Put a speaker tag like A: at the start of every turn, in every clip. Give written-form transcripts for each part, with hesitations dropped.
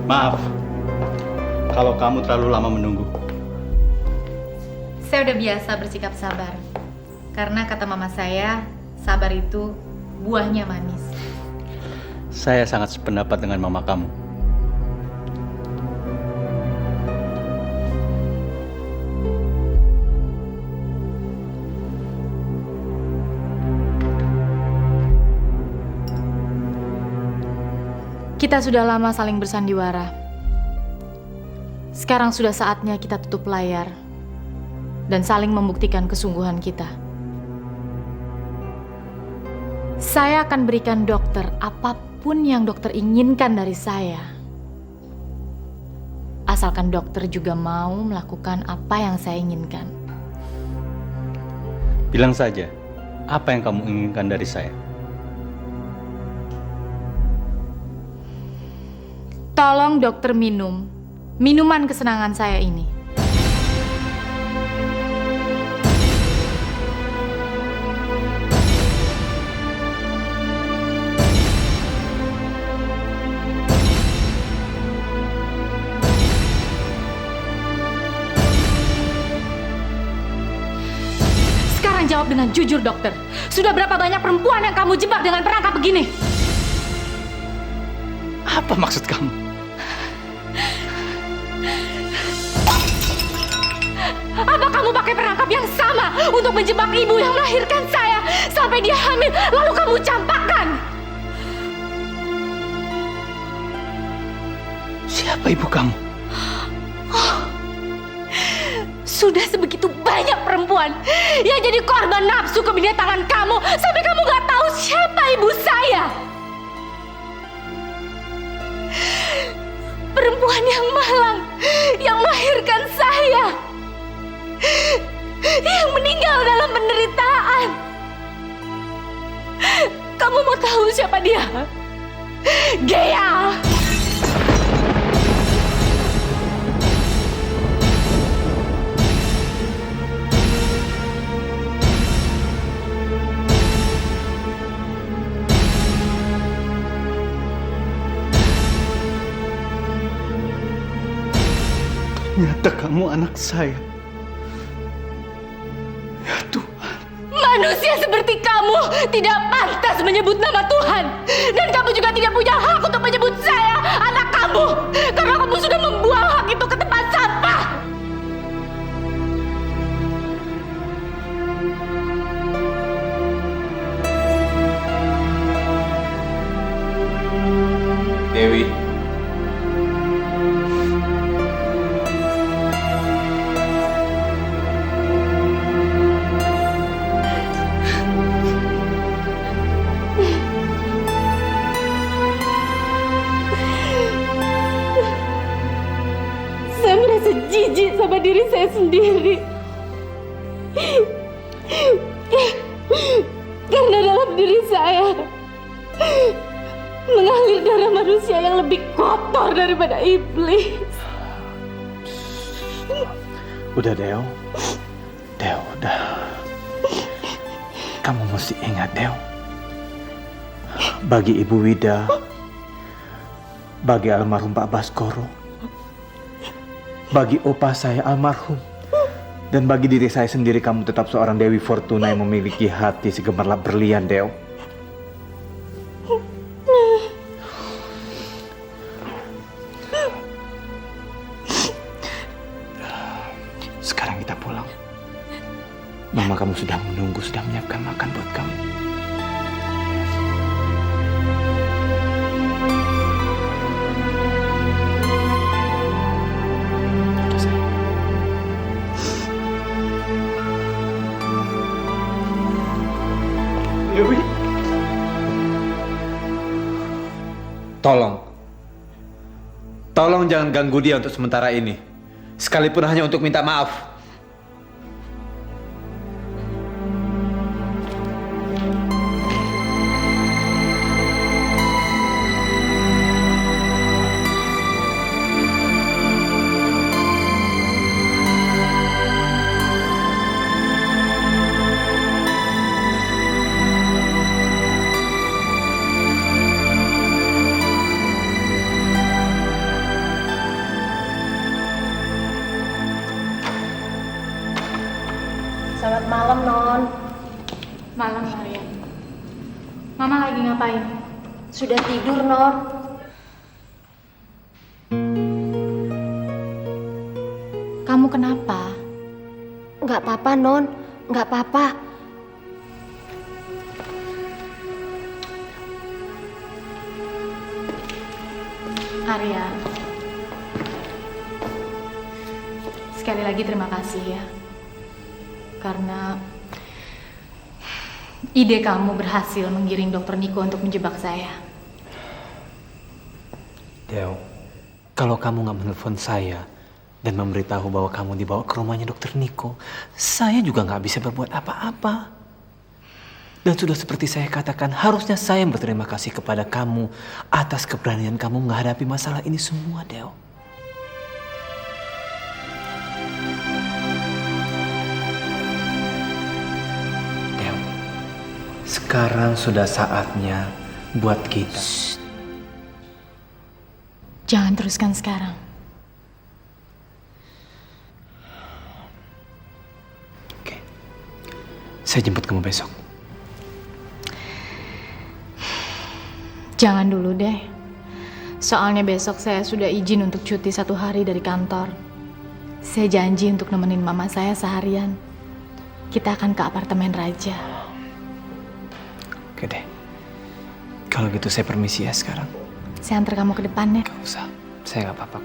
A: Maaf, kalau kamu terlalu lama menunggu.
B: Saya udah biasa bersikap sabar. Karena kata mama saya, sabar itu buahnya manis.
A: Saya sangat sependapat dengan mama kamu.
B: Kita sudah lama saling bersandiwara. Sekarang sudah saatnya kita tutup layar dan saling membuktikan kesungguhan kita. Saya akan berikan dokter apapun yang dokter inginkan dari saya. Asalkan dokter juga mau melakukan apa yang saya inginkan.
A: Bilang saja, apa yang kamu inginkan dari saya?
B: Tolong dokter minum minuman kesenangan saya ini. Sekarang jawab dengan jujur, dokter. Sudah berapa banyak perempuan yang kamu jebak dengan perangkap begini?
A: Apa maksud kamu?
B: Apa kamu pakai perangkap yang sama untuk menjebak ibu yang melahirkan saya sampai dia hamil, lalu kamu campakkan?
A: Siapa ibu kamu?
B: Sudah sebegitu banyak perempuan yang jadi korban nafsu kebinetangan kamu sampai kamu gak tahu siapa ibu saya. Perempuan yang malang, yang melahirkan saya, yang meninggal dalam penderitaan. Kamu mau tahu siapa dia? Gea!
A: Ternyata kamu anak saya. Ya Tuhan.
B: Manusia seperti kamu tidak pantas menyebut nama Tuhan. Dan kamu juga tidak punya hak untuk menyebut saya anak kamu. Karena kamu sudah membuang hak itu ke tempat sampah.
C: Dewi.
B: Saya merasa jijik sama diri saya sendiri. Karena dalam diri saya mengalir darah manusia yang lebih kotor daripada iblis.
C: Udah, Deo. Deo, udah. Kamu mesti ingat, Deo. Bagi Ibu Wida, bagi almarhum Pak Baskoro, bagi opa saya almarhum, dan bagi diri saya sendiri, kamu tetap seorang Dewi Fortuna yang memiliki hati segemerlap berlian, Deo. Sekarang kita pulang. Mama kamu sudah menunggu, sudah menyiapkan makan buat kamu. Oke, sayang.
A: Dewi.
C: Tolong jangan ganggu dia untuk sementara ini. Sekalipun hanya untuk minta maaf.
D: malam, Non.
B: Malam, Maria. Mama lagi ngapain?
D: Sudah tidur, Non.
B: Kamu kenapa?
D: Nggak apa-apa, Non. Nggak apa-apa.
B: Arya, sekali lagi terima kasih ya. Karena ide kamu berhasil menggiring Dokter Niko untuk menjebak saya.
E: Del, kalau kamu nggak menelpon saya dan memberitahu bahwa kamu dibawa ke rumahnya Dokter Niko, saya juga nggak bisa berbuat apa-apa. Dan sudah seperti saya katakan, harusnya saya berterima kasih kepada kamu atas keberanian kamu menghadapi masalah ini semua, Del. Del, sekarang sudah saatnya buat kita.
B: Jangan teruskan sekarang.
E: Oke, saya jemput kamu besok.
B: Jangan dulu deh. Soalnya besok saya sudah izin untuk cuti 1 hari dari kantor. Saya janji untuk nemenin mama saya seharian. Kita akan ke apartemen Raja.
E: Oke deh. Kalau gitu saya permisi ya sekarang.
B: Saya antar kamu ke depan ya.
E: Gak usah, saya nggak apa-apa.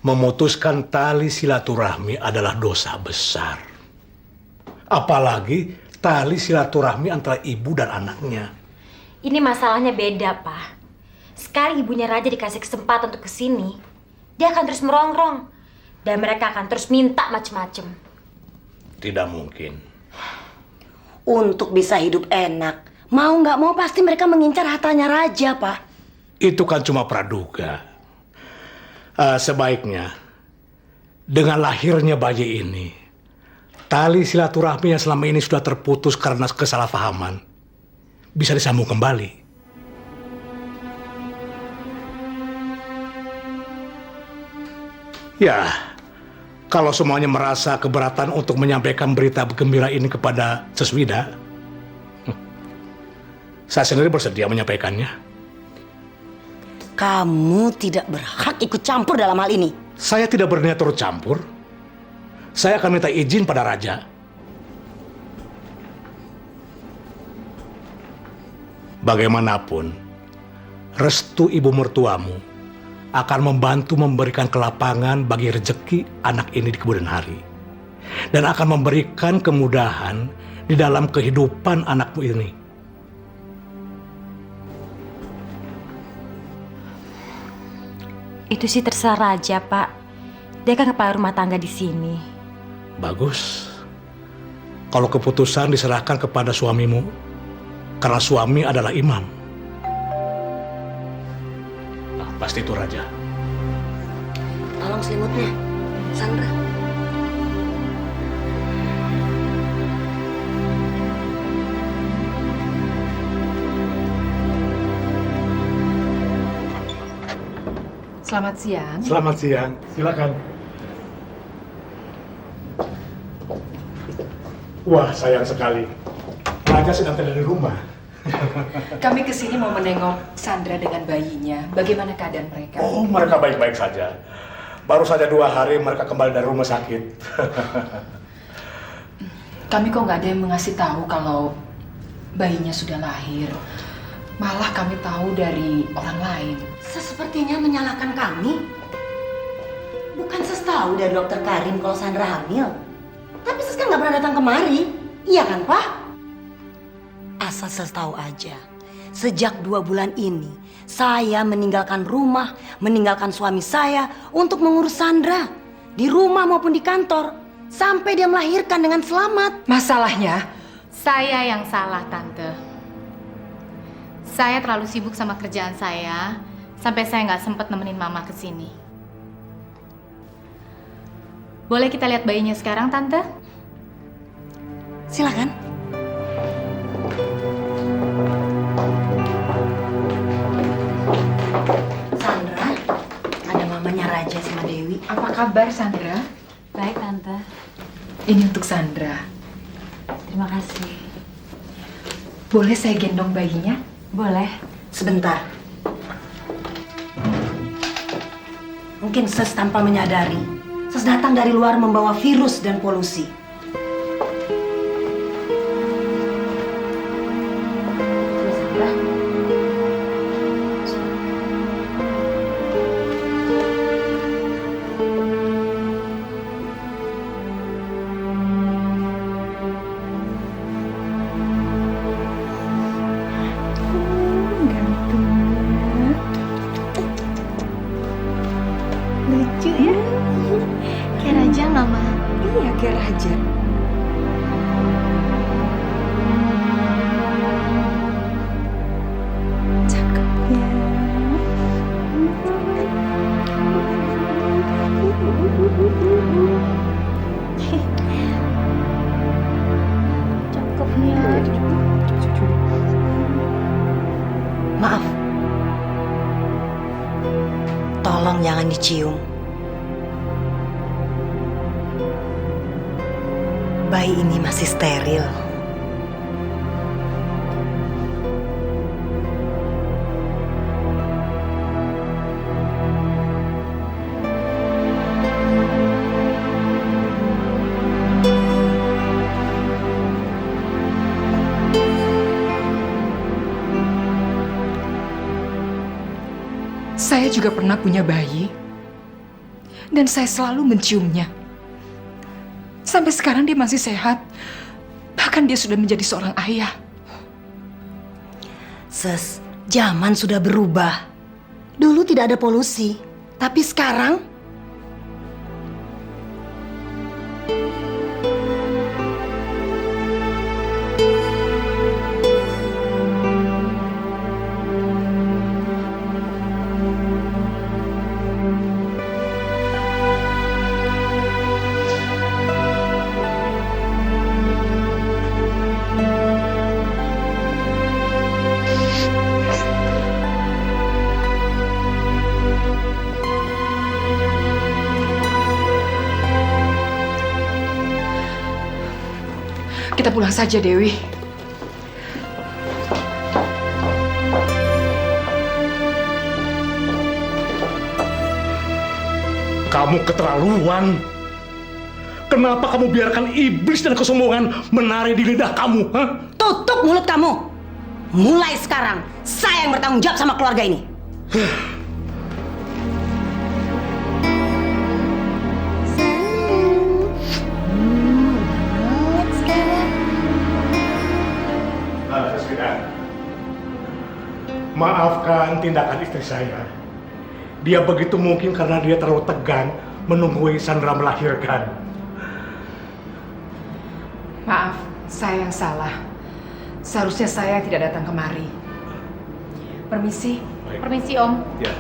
F: Memutuskan tali silaturahmi adalah dosa besar. Apalagi tali silaturahmi antara ibu dan anaknya.
D: Ini masalahnya beda, Pak. Sekarang ibunya Raja dikasih kesempatan untuk kesini, dia akan terus merongrong. Dan mereka akan terus minta macem-macem.
F: Tidak mungkin.
G: Untuk bisa hidup enak, mau nggak mau pasti mereka mengincar hartanya Raja, Pak.
F: Itu kan cuma praduga. Sebaiknya, dengan lahirnya bayi ini, tali silaturahmi yang selama ini sudah terputus karena kesalahpahaman, bisa disambung kembali. Ya, kalau semuanya merasa keberatan untuk menyampaikan berita gembira ini kepada Seswida, saya sendiri bersedia menyampaikannya.
G: Kamu tidak berhak ikut campur dalam hal ini.
F: Saya tidak berniat turut campur. Saya akan minta izin pada Raja. Bagaimanapun, restu ibu mertuamu akan membantu memberikan kelapangan bagi rezeki anak ini di kemudian hari. Dan akan memberikan kemudahan di dalam kehidupan anakmu ini.
D: Itu sih terserah Raja, Pak. Dia kan kepala rumah tangga di sini.
F: Bagus. Kalau keputusan diserahkan kepada suamimu, karena suami adalah imam. Nah, pasti itu Raja.
G: Tolong selimutnya, Sandra.
H: Selamat siang.
F: Selamat siang, silakan. Wah, sayang sekali. Raja sedang tidak di rumah.
H: Kami kesini mau menengok Sandra dengan bayinya. Bagaimana keadaan mereka?
F: Oh, mereka baik-baik saja. Baru saja 2 hari mereka kembali dari rumah sakit.
H: Kami kok nggak ada yang mengasih tahu kalau bayinya sudah lahir. Malah kami tahu dari orang lain.
G: Sepertinya menyalahkan kami. Bukan Ses tahu dari Dokter Karim kalau Sandra hamil. Tapi Ses kan nggak pernah datang kemari. Iya kan, Pak? Asal Ses tahu aja. Sejak 2 bulan ini, saya meninggalkan rumah, meninggalkan suami saya untuk mengurus Sandra. Di rumah maupun di kantor. Sampai dia melahirkan dengan selamat.
H: Masalahnya,
B: Saya yang salah, Tante. Saya terlalu sibuk sama kerjaan saya, sampai saya nggak sempat nemenin Mama ke sini. Boleh kita lihat bayinya sekarang, Tante?
G: Silakan. Sandra, ada mamanya Raja sama Dewi.
H: Apa kabar Sandra?
B: Baik, Tante.
H: Ini untuk Sandra.
B: Terima kasih.
H: Boleh saya gendong bayinya?
B: Boleh.
G: Sebentar. Mungkin Ses tanpa menyadari, Ses datang dari luar membawa virus dan polusi. Sandra.
B: Lucu ya? Kayak raja nggak, Ma?
G: Iya, kayak raja.
B: Cakepnya.
G: Maaf. Tolong jangan dicium. Bayi ini masih steril.
H: Saya juga pernah punya bayi. Dan saya selalu menciumnya. Sampai sekarang dia masih sehat. Bahkan dia sudah menjadi seorang ayah.
G: Ses, zaman sudah berubah. Dulu tidak ada polusi, tapi sekarang
H: Kita pulang saja, Dewi.
F: Kamu keterlaluan. Kenapa kamu biarkan iblis dan kesombongan menari di lidah kamu? Hah?
G: tutup mulut kamu. Mulai sekarang, saya yang bertanggung jawab sama keluarga ini.
F: Maafkan tindakan istri saya. Dia begitu mungkin karena dia terlalu tegang menunggu Sandra melahirkan.
H: Maaf, saya yang salah. Seharusnya saya tidak datang kemari. Permisi.
F: Baik.
B: Permisi, Om.
F: Ya.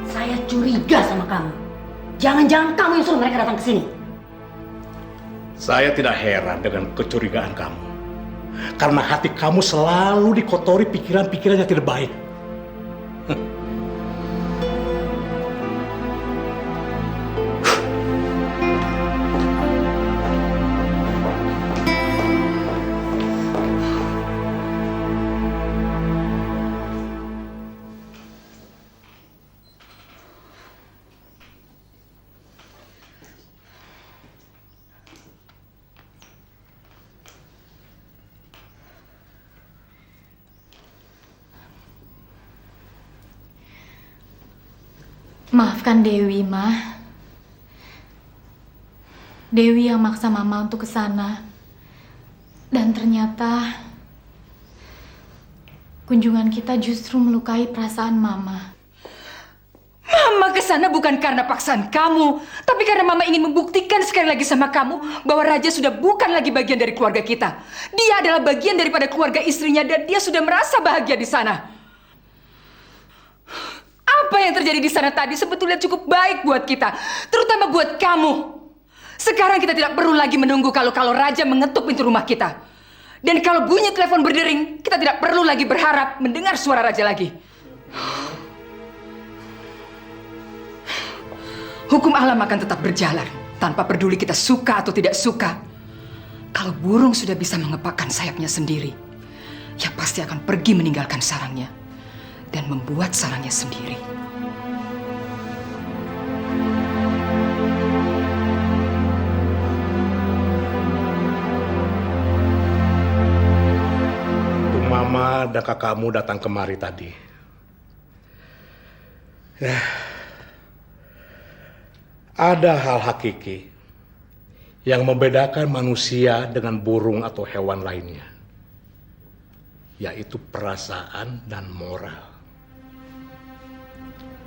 G: Saya curiga sama kamu. Jangan-jangan kamu yang suruh mereka datang ke sini.
F: Saya tidak heran dengan kecurigaan kamu. Karena hati kamu selalu dikotori pikiran-pikiran yang tidak baik.
B: Maafkan Dewi, Ma. Dewi yang maksa Mama untuk ke sana. Dan ternyata kunjungan kita justru melukai perasaan Mama.
H: Mama ke sana bukan karena paksaan kamu, tapi karena Mama ingin membuktikan sekali lagi sama kamu bahwa Raja sudah bukan lagi bagian dari keluarga kita. Dia adalah bagian daripada keluarga istrinya dan dia sudah merasa bahagia di sana. Apa yang terjadi di sana tadi sebetulnya cukup baik buat kita, terutama buat kamu. Sekarang kita tidak perlu lagi menunggu kalau Raja mengetuk pintu rumah kita. Dan kalau bunyi telepon berdering, kita tidak perlu lagi berharap mendengar suara Raja lagi. Hukum alam akan tetap berjalan, tanpa peduli kita suka atau tidak suka. Kalau burung sudah bisa mengepakkan sayapnya sendiri, ya pasti akan pergi meninggalkan sarangnya dan membuat sarangnya sendiri.
F: Mama dan kakakmu datang kemari tadi. Ya, ada hal hakiki yang membedakan manusia dengan burung atau hewan lainnya, yaitu perasaan dan moral.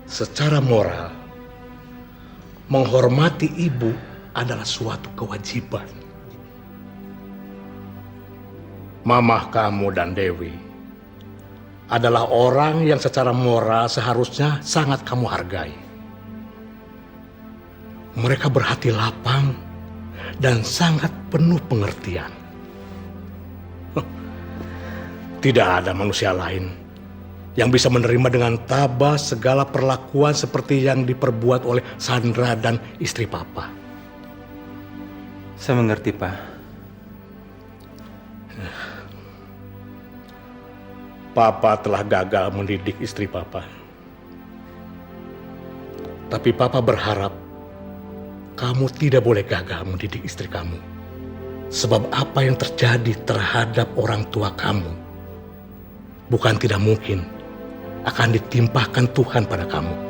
F: Secara moral, menghormati ibu adalah suatu kewajiban. Mamah kamu dan Dewi adalah orang yang secara moral seharusnya sangat kamu hargai. Mereka berhati lapang dan sangat penuh pengertian. Tidak ada manusia lain yang bisa menerima dengan tabah segala perlakuan seperti yang diperbuat oleh Sandra dan istri Papa.
E: Saya mengerti, Pak.
F: Papa telah gagal mendidik istri Papa. Tapi Papa berharap kamu tidak boleh gagal mendidik istri kamu. Sebab apa yang terjadi terhadap orang tua kamu bukan tidak mungkin akan ditimpahkan Tuhan pada kamu.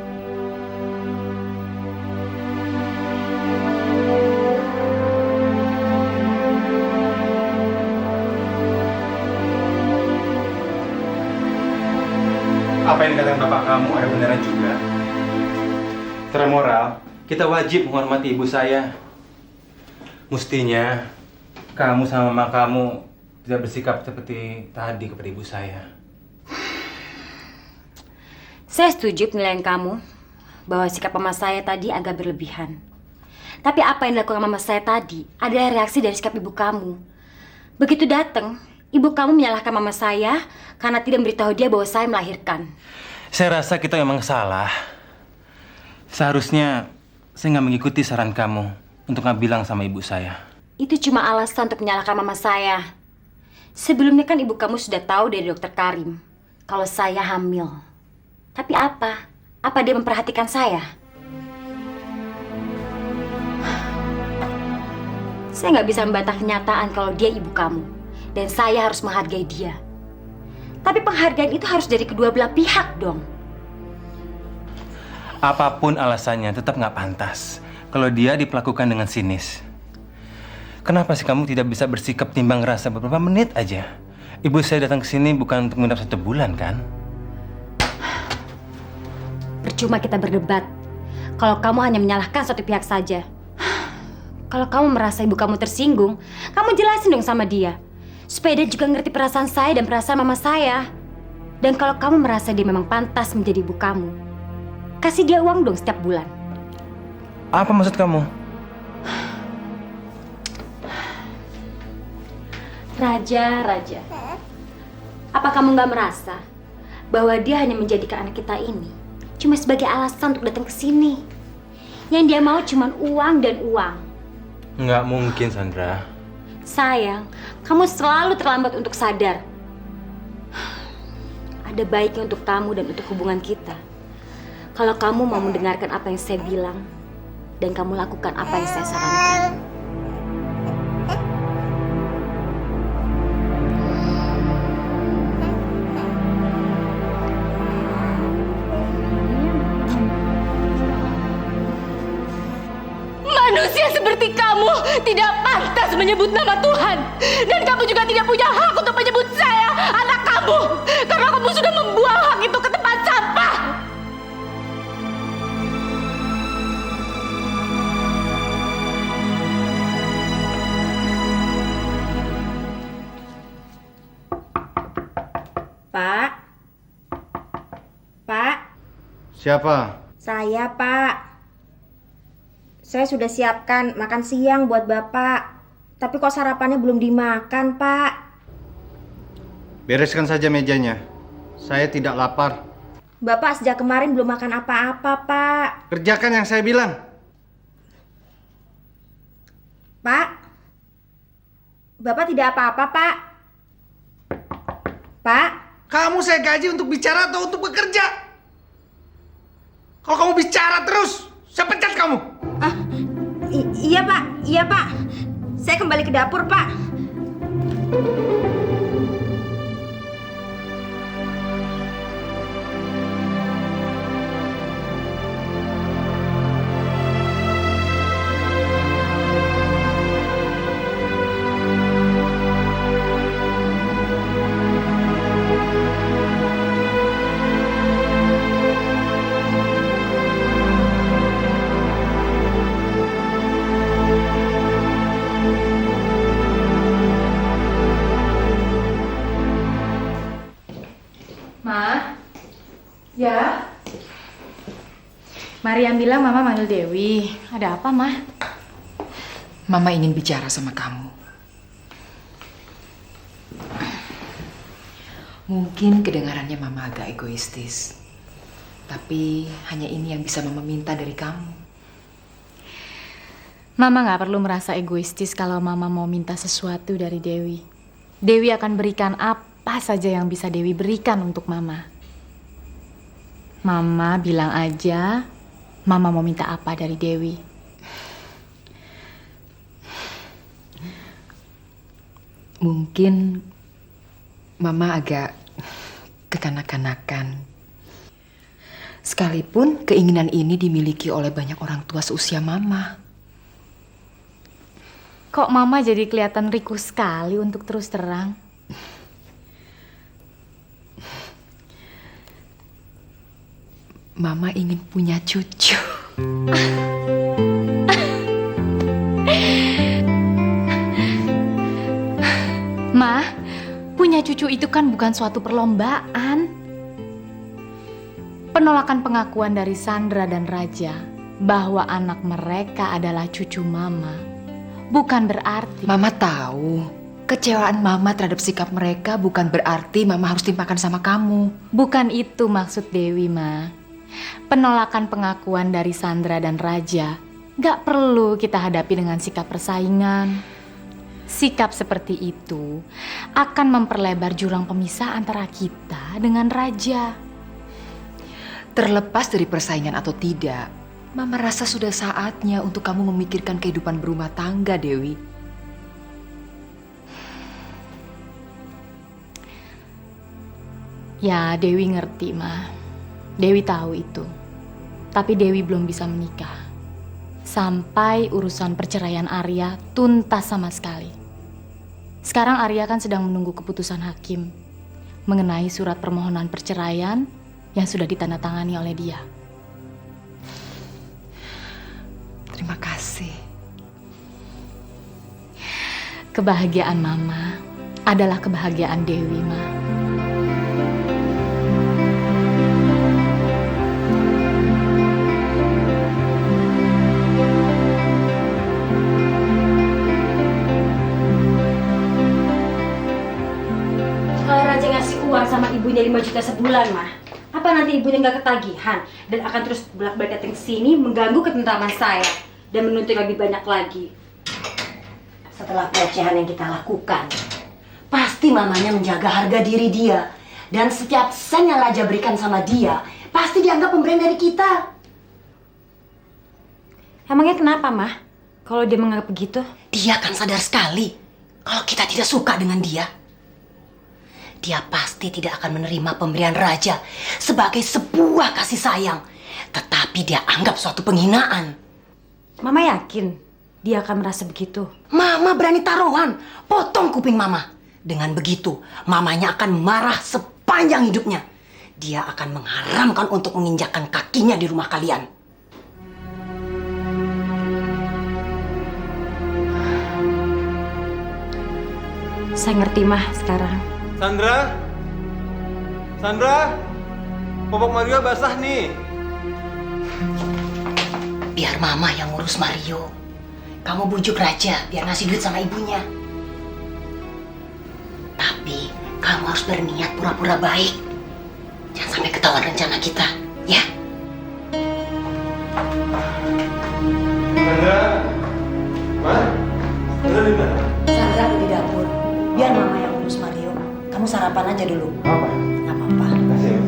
C: Apa yang dikatakan bapak kamu ada beneran juga. Secara moral, kita wajib menghormati ibu saya. Mestinya kamu sama mama kamu tidak bersikap seperti tadi kepada ibu saya.
D: Saya setuju penilaian kamu bahwa sikap mama saya tadi agak berlebihan. Tapi apa yang dilakukan mama saya tadi adalah reaksi dari sikap ibu kamu. Begitu datang, ibu kamu menyalahkan mama saya karena tidak memberitahu dia bahwa saya melahirkan.
C: Saya rasa kita memang salah. Seharusnya saya nggak mengikuti saran kamu untuk nggak bilang sama ibu saya.
D: Itu cuma alasan untuk menyalahkan mama saya. Sebelumnya kan ibu kamu sudah tahu dari dokter Karim kalau saya hamil. Tapi apa? Apa dia memperhatikan saya? Saya nggak bisa membantah kenyataan kalau dia ibu kamu. Dan saya harus menghargai dia. Tapi penghargaan itu harus dari kedua belah pihak dong.
C: Apapun alasannya tetap nggak pantas kalau dia diperlakukan dengan sinis. Kenapa sih kamu tidak bisa bersikap timbang rasa beberapa menit aja? Ibu saya datang ke sini bukan untuk menginap 1 bulan kan?
D: Percuma kita berdebat. Kalau kamu hanya menyalahkan satu pihak saja. Kalau kamu merasa ibu kamu tersinggung, kamu jelasin dong sama dia. Supaya dia juga ngerti perasaan saya dan perasaan mama saya. Dan kalau kamu merasa dia memang pantas menjadi ibu kamu, kasih dia uang dong setiap bulan.
C: Apa maksud kamu?
D: Raja. Apa kamu nggak merasa bahwa dia hanya menjadikan anak kita ini cuma sebagai alasan untuk datang ke sini? Yang dia mau cuma uang dan uang.
C: Nggak mungkin, Sandra.
D: Sayang, kamu selalu terlambat untuk sadar. Ada baiknya untuk kamu dan untuk hubungan kita. Kalau kamu mau mendengarkan apa yang saya bilang dan kamu lakukan apa yang saya sarankan.
B: Manusia seperti kamu tidak pantas menyebut nama Tuhan. Dan kamu juga tidak punya hak untuk menyebut saya anak kamu. Karena kamu sudah membuang hak itu ke tempat sampah.
A: Siapa?
I: Saya, Pak. Saya sudah siapkan makan siang buat Bapak. Tapi kok sarapannya belum dimakan, Pak?
A: Bereskan saja mejanya. Saya tidak lapar.
I: Bapak sejak kemarin belum makan apa-apa, Pak.
A: Kerjakan yang saya bilang.
I: Pak? Bapak tidak apa-apa, Pak? Pak?
A: Kamu saya gaji untuk bicara atau untuk bekerja? Kalau kamu bicara terus, saya pecat kamu.
I: Iya, Pak. Iya, Pak. Saya kembali ke dapur, Pak.
B: Ma? Ya? Mariam bilang Mama manggil Dewi. Ada apa, Ma?
H: Mama ingin bicara sama kamu. Mungkin kedengarannya Mama agak egoistis. Tapi hanya ini yang bisa Mama minta dari kamu.
B: Mama nggak perlu merasa egoistis kalau Mama mau minta sesuatu dari Dewi. Dewi akan berikan apa saja yang bisa Dewi berikan untuk Mama. Mama bilang aja, Mama mau minta apa dari Dewi.
H: Mungkin Mama agak kekanak-kanakan. Sekalipun keinginan ini dimiliki oleh banyak orang tua seusia Mama.
B: Kok Mama jadi kelihatan riku sekali untuk terus terang?
H: Mama ingin punya cucu.
B: Ma, punya cucu itu kan bukan suatu perlombaan. Penolakan pengakuan dari Sandra dan Raja bahwa anak mereka adalah cucu Mama bukan berarti...
H: Mama tahu, kecewaan Mama terhadap sikap mereka bukan berarti Mama harus timpakan sama kamu.
B: Bukan itu maksud Dewi, Ma. Penolakan pengakuan dari Sandra dan Raja gak perlu kita hadapi dengan sikap persaingan. Sikap seperti itu akan memperlebar jurang pemisah antara kita dengan Raja.
H: Terlepas dari persaingan atau tidak, Mama rasa sudah saatnya untuk kamu memikirkan kehidupan berumah tangga, Dewi.
B: Ya, Dewi ngerti, Ma. Dewi tahu itu. Tapi Dewi belum bisa menikah. Sampai urusan perceraian Arya tuntas sama sekali. Sekarang Arya kan sedang menunggu keputusan hakim mengenai surat permohonan perceraian yang sudah ditandatangani oleh dia.
H: Terima kasih.
B: Kebahagiaan Mama adalah kebahagiaan Dewi, Ma.
D: Kalau Raja ngasih uang sama ibunya 5 juta sebulan, mah, apa nanti ibunya nggak ketagihan dan akan terus bolak-balik datang ke sini mengganggu ketentraman saya dan menuntut lebih banyak lagi?
G: Setelah pelecehan yang kita lakukan, pasti mamanya menjaga harga diri dia. Dan setiap sen yang Raja berikan sama dia, pasti dianggap pemberian dari kita.
D: Emangnya kenapa, Mah? Kalau dia menganggap begitu?
G: Dia akan sadar sekali kalau kita tidak suka dengan dia. Dia pasti tidak akan menerima pemberian Raja sebagai sebuah kasih sayang. Tetapi dia anggap suatu penghinaan.
D: Mama yakin dia akan merasa begitu?
G: Mama berani taruhan, potong kuping Mama. Dengan begitu, mamanya akan marah sepanjang hidupnya. Dia akan mengharamkan untuk menginjakkan kakinya di rumah kalian.
D: Saya ngerti, Mah, sekarang.
C: Sandra? Sandra? Popok Mario basah nih.
G: Biar mama yang ngurus Mario. Kamu bujuk Raja biar ngasih duit sama ibunya. Tapi kamu harus berniat pura-pura baik. Jangan sampai ketahuan rencana kita, ya?
C: Sandra, Ma, Sandra di mana?
G: Sandra ada di dapur. Biar mama yang ngurus Mario. Kamu sarapan aja dulu.
C: Apa?
G: Gak apa-apa.
C: Kasih ya.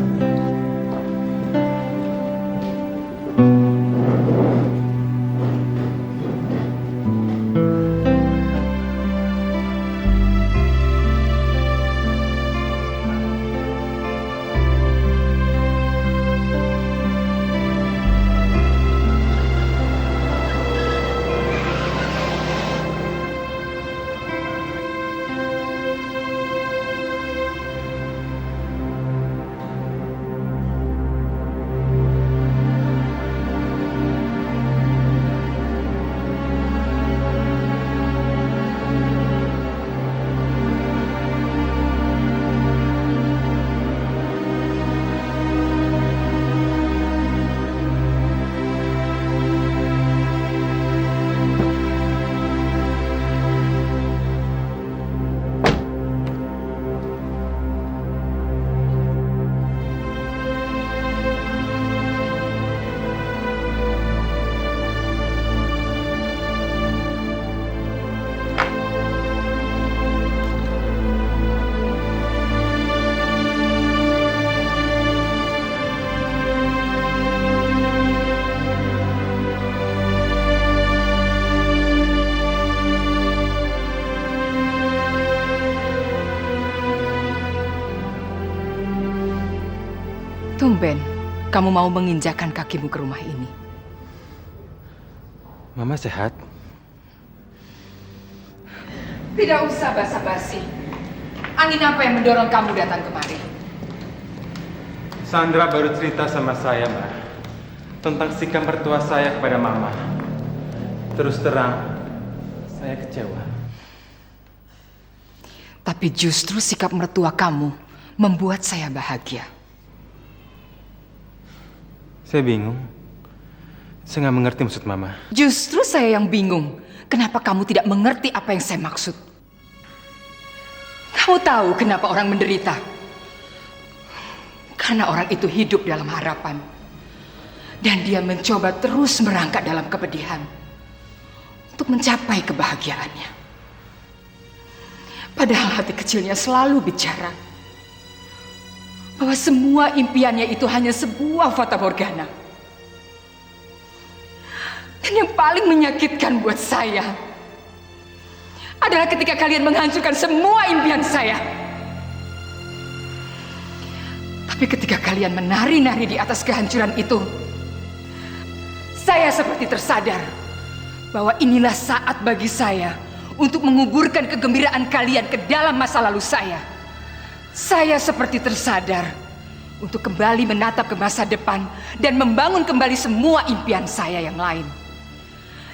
H: Tumben, kamu mau menginjakan kakimu ke rumah ini.
C: Mama sehat?
H: Tidak usah basa-basi. Angin apa yang mendorong kamu datang kemari?
C: Sandra baru cerita sama saya, Ma, tentang sikap mertua saya kepada Mama. Terus terang, saya kecewa.
H: Tapi justru sikap mertua kamu membuat saya bahagia.
C: Saya bingung. Saya nggak mengerti maksud Mama.
H: Justru saya yang bingung. Kenapa kamu tidak mengerti apa yang saya maksud? Kamu tahu kenapa orang menderita? Karena orang itu hidup dalam harapan. Dan dia mencoba terus merangkak dalam kepedihan untuk mencapai kebahagiaannya. Padahal hati kecilnya selalu bicara bahwa semua impiannya itu hanya sebuah fata morgana. Dan yang paling menyakitkan buat saya adalah ketika kalian menghancurkan semua impian saya. Tapi ketika kalian menari-nari di atas kehancuran itu, saya seperti tersadar bahwa inilah saat bagi saya untuk menguburkan kegembiraan kalian ke dalam masa lalu saya. Saya seperti tersadar untuk kembali menatap ke masa depan dan membangun kembali semua impian saya yang lain.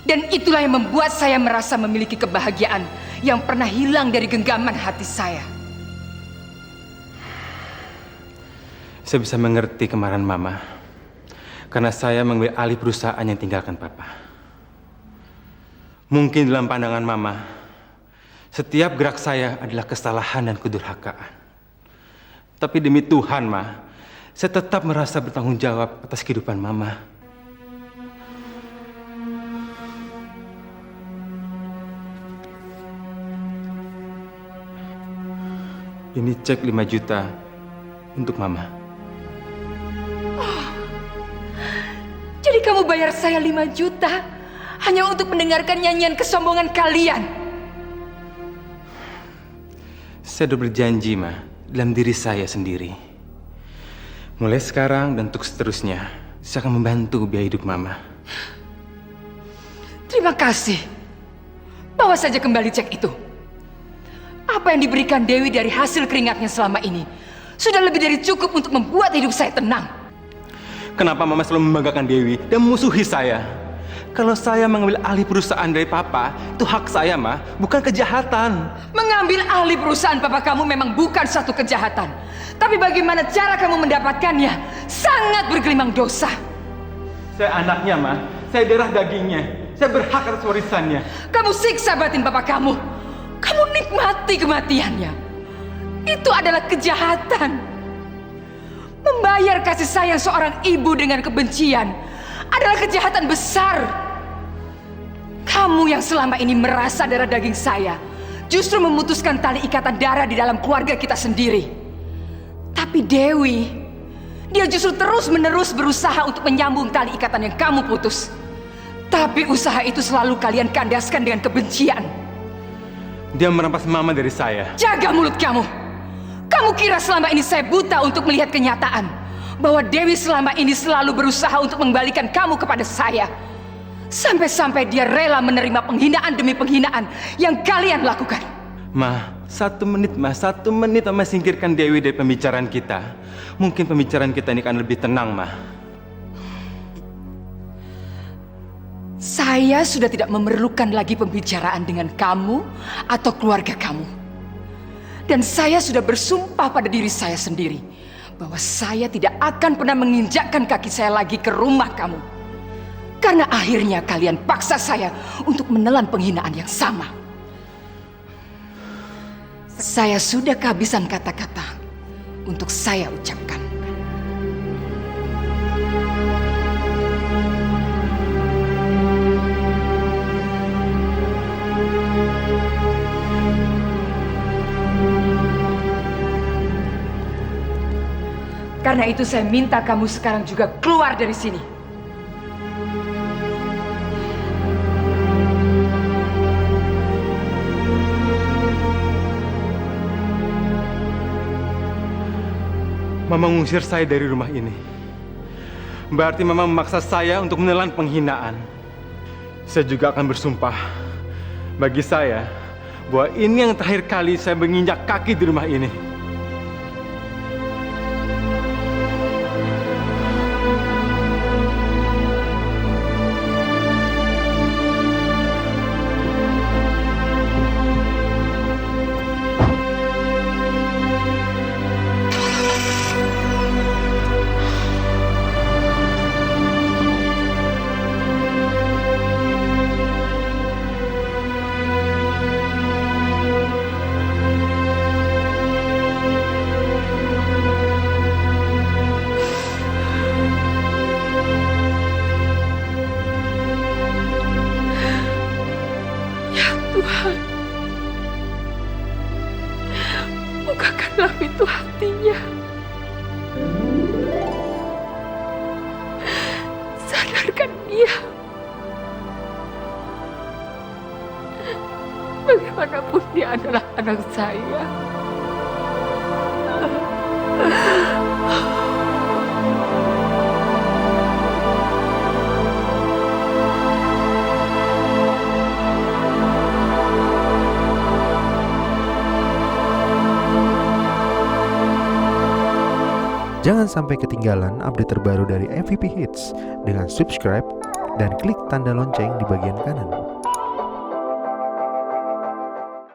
H: Dan itulah yang membuat saya merasa memiliki kebahagiaan yang pernah hilang dari genggaman hati saya.
C: Saya bisa mengerti kemarahan Mama karena saya mengambil alih perusahaan yang tinggalkan Papa. Mungkin dalam pandangan Mama, setiap gerak saya adalah kesalahan dan kedurhakaan. Tapi demi Tuhan, Ma, saya tetap merasa bertanggung jawab atas kehidupan Mama. Ini cek 5 juta untuk Mama.
H: Oh, jadi kamu bayar saya 5 juta hanya untuk mendengarkan nyanyian kesombongan kalian?
C: Saya sudah berjanji, Ma, dalam diri saya sendiri. Mulai sekarang dan untuk seterusnya, saya akan membantu biaya hidup Mama.
H: Terima kasih. Bawa saja kembali cek itu. Apa yang diberikan Dewi dari hasil keringatnya selama ini sudah lebih dari cukup untuk membuat hidup saya tenang.
C: Kenapa Mama selalu membanggakan Dewi dan memusuhi saya? Kalau saya mengambil alih perusahaan dari Papa, itu hak saya, Ma, bukan kejahatan.
H: Mengambil alih perusahaan Papa kamu memang bukan satu kejahatan. Tapi bagaimana cara kamu mendapatkannya sangat bergelimang dosa.
C: Saya anaknya, Ma. Saya darah dagingnya. Saya berhak atas warisannya.
H: Kamu siksa batin bapak kamu. Kamu nikmati kematiannya. Itu adalah kejahatan. Membayar kasih sayang seorang ibu dengan kebencian adalah kejahatan besar. Kamu yang selama ini merasa darah daging saya justru memutuskan tali ikatan darah di dalam keluarga kita sendiri. Tapi Dewi, dia justru terus-menerus berusaha untuk menyambung tali ikatan yang kamu putus. Tapi usaha itu selalu kalian kandaskan dengan kebencian.
C: Dia merampas Mama dari saya.
H: Jaga mulut kamu. Kamu kira selama ini saya buta untuk melihat kenyataan bahwa Dewi selama ini selalu berusaha untuk mengembalikan kamu kepada saya. Sampai-sampai dia rela menerima penghinaan demi penghinaan yang kalian lakukan.
C: Ma, 1 menit, Ma. 1 menit Mama singkirkan Dewi dari pembicaraan kita. Mungkin pembicaraan kita ini akan lebih tenang, Ma.
H: Saya sudah tidak memerlukan lagi pembicaraan dengan kamu atau keluarga kamu. Dan saya sudah bersumpah pada diri saya sendiri bahwa saya tidak akan pernah menginjakkan kaki saya lagi ke rumah kamu. Karena akhirnya kalian paksa saya untuk menelan penghinaan yang sama. Saya sudah kehabisan kata-kata untuk saya ucapkan. Karena itu saya minta kamu sekarang juga keluar dari sini.
C: Mama mengusir saya dari rumah ini. Berarti Mama memaksa saya untuk menelan penghinaan. Saya juga akan bersumpah bagi saya bahwa ini yang terakhir kali saya menginjak kaki di rumah ini.
H: Tuhan, bukakanlah pintu hatinya. Sadarkan dia. Bagaimanapun dia adalah anak saya.
J: Jangan sampai ketinggalan update terbaru dari MVP Hits dengan subscribe dan klik tanda lonceng di bagian kanan.